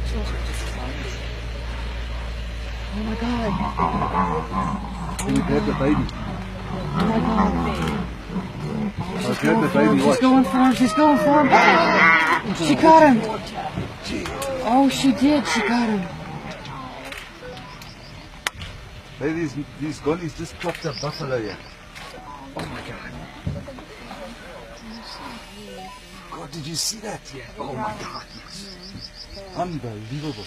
Oh my God. Can you grab the baby? Oh my God. I'll grab the baby. She's going for him. She's going for him. She got him. Oh, she did. She got him. Hey, these gunnies just clocked a buffalo here. Oh my God. God, did you see that? Yeah. Oh my God. Unbelievable.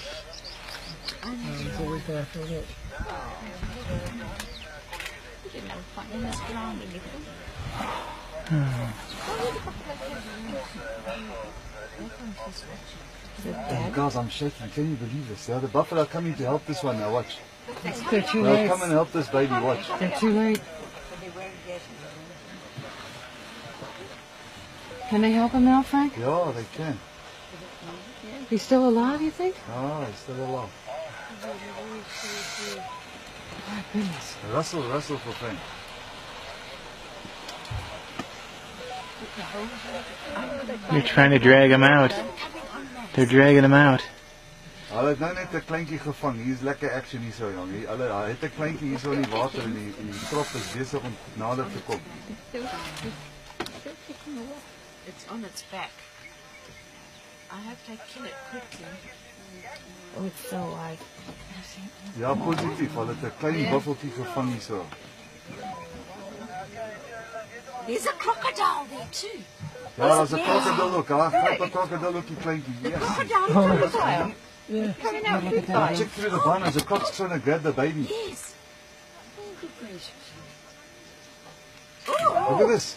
Oh, guys, I'm shaking. Can you believe this? Yeah, the buffalo are coming to help this one now. Watch. They're too They'll late. come and help this baby. Watch. They're too late. Can they help him now, Frank? Yeah, they can. He's still alive, you think? Oh, he's still alive. My goodness. Russell for Frank. They're trying to drag him out. They're dragging him out. Hulle het nou net 'n kleintjie gevang. Hier is lekker action hier so, jong. Hulle het 'n kleintjie hier so in die water en die trop is besig om nader te kom. It's on its back. I hope they kill it quickly. Oh, it's so alive. Ja, positief. Hulle het 'n klein buffeltjie gevang hier so. There's a crocodile there too. Ja, daar's 'n krokodil ook. Daar gaan 'n krokodil ook die kleintjie. Yes. Crocodile. Coming out food Yeah, fight. check through the barn as the croc's trying to grab the baby. Yes. Oh, good gracious. Look at this.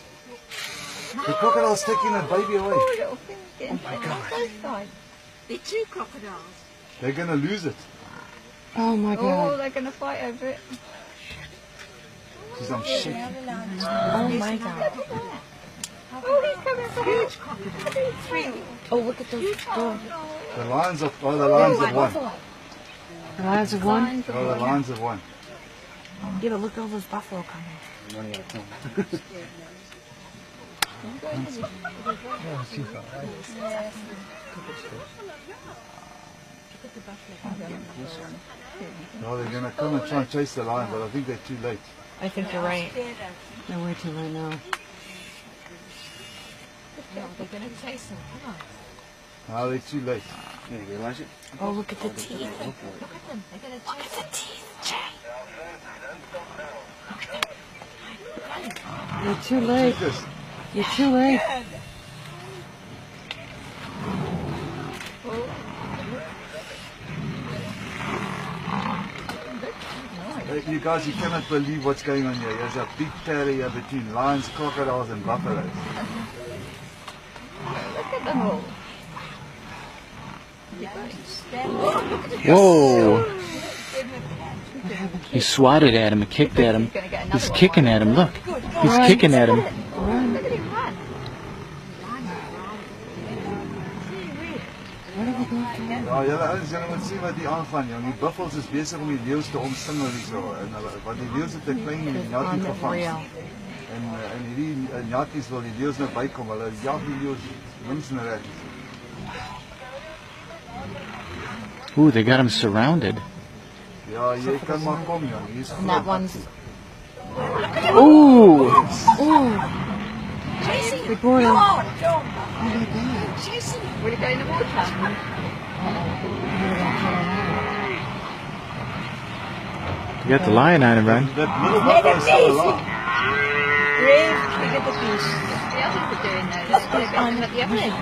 The crocodile's taking the baby away. Poor little thing again. Oh my God. They're two crocodiles. They're going to lose it. Oh my Oh, God. they're going to fight over it. She's I'm shaking. Oh my God. Oh, he's coming for huge crocodile. Three. Oh, look at those. Oh, The lions have won. the lions have won. Oh, the lions have won. Yeah, but look at all those buffalo coming. No, they're going to come and try and chase the lion, but I think they're too late. I think you're right. They're way too late now. No, they're going to chase them. Come on. No, they're too late. Oh, look at the teeth. Look at them. They're going to chase the teeth, Jay. You're too late. Check this. You're too late. You guys, you cannot believe what's going on here. There's a big party here between lions, crocodiles, and buffaloes. Look at them all. Whoa! He swatted at him and kicked at him. He's kicking at him. Look, he's kicking at him. Look at him run. Ja, julle moet sien wat hier aangaan, jong. Die buffels is besig om die leeu's te omsingel hierso. En want die leeu's het 'n klein jatjie gevang. En hierdie jatjies wil die leeu's nou bykom. Hulle jag die leeu's links en regs. Ooh, they got him surrounded. Ja, jy kan maar kom, jong. Hier's And that one's. Ooh! Oh, Chasing they brought him. John. Oh my God. Chasing him. Will he go in the water? You got the lion on him, Ryan. That middle buffalo is still alive. Brave, look at the fish. The others are doing those. They're going at the other end.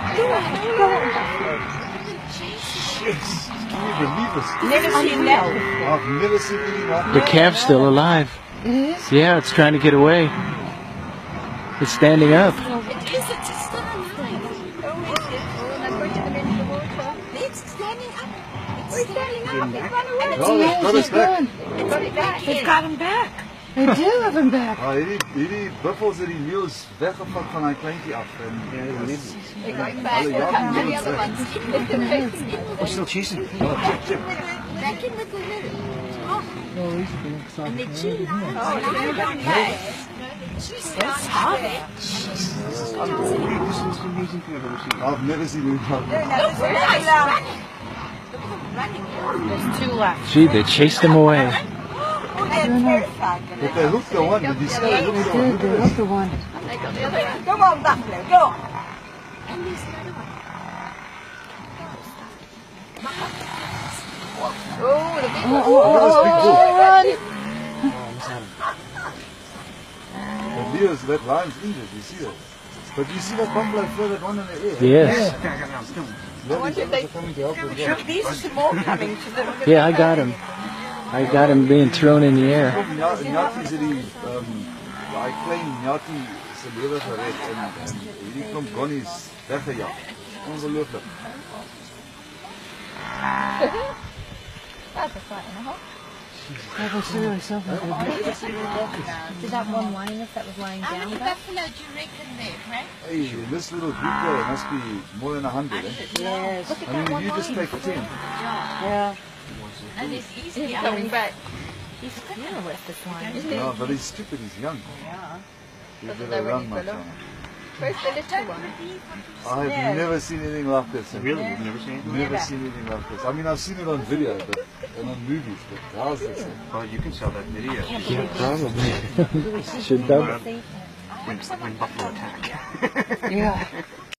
Yes. Can you believe this? Never seen that. I've never seen anything like The that. calf's still alive. It is? Yeah, it's trying to get away. It's standing up. It is, it's a standing thing. Oh, is it? Oh, and I'm putting them into the water. It's standing up. It's standing up. It's run away. Ja, they've got He's it back. gone. They've got it back. They've got him back. They do have him back. Ja, hierdie buffels het die leeu's weggevat van hy kleintjie af. En They're going back. Here come the other ones. We're still chasing. check. Back in with the little. And they're too loud. Oh, they're going back. She's stop it. I've never seen anything like that. Look, they're loud. There's 2 left. Gee, they chased him away. Oh, they're terrified. But they hooked the one. Did you see they hooked the one? Dude, they hooked the one. Come on, Buffalo, go. And there's another one. Run! And Leo's, that line's injured, you see that? But you see that buffalo throw that one in the air? Yes. Ladies are coming to help as well. These are some more coming to them. Yeah, I got him. I got him being thrown in the air. Nyati se die daai klein nyati se lewe gered en hierdie klomp gonnies weggejaag. Ongelooflik. That's a flat and a half. Did that one lioness that was lying How down many back? buffalo do you reckon there, Frank? Hey, this little group there must be more than 100. Eh? Yes. Look at I mean, that if one you just lion. take 10. Yeah. And it's easy. He's coming back. He's fearless, this lion, isn't he? No, but he's stupid, he's young. Yeah. You Doesn't better know when run, he's my little. son. Where's the little one? I've never seen anything like this. Really? You've never seen it? Never seen anything like this. I mean, I've seen it on video and on movies, but how's this? Well, you can sell that video. Yeah, probably. Should dub. When buffalo attack. Yeah.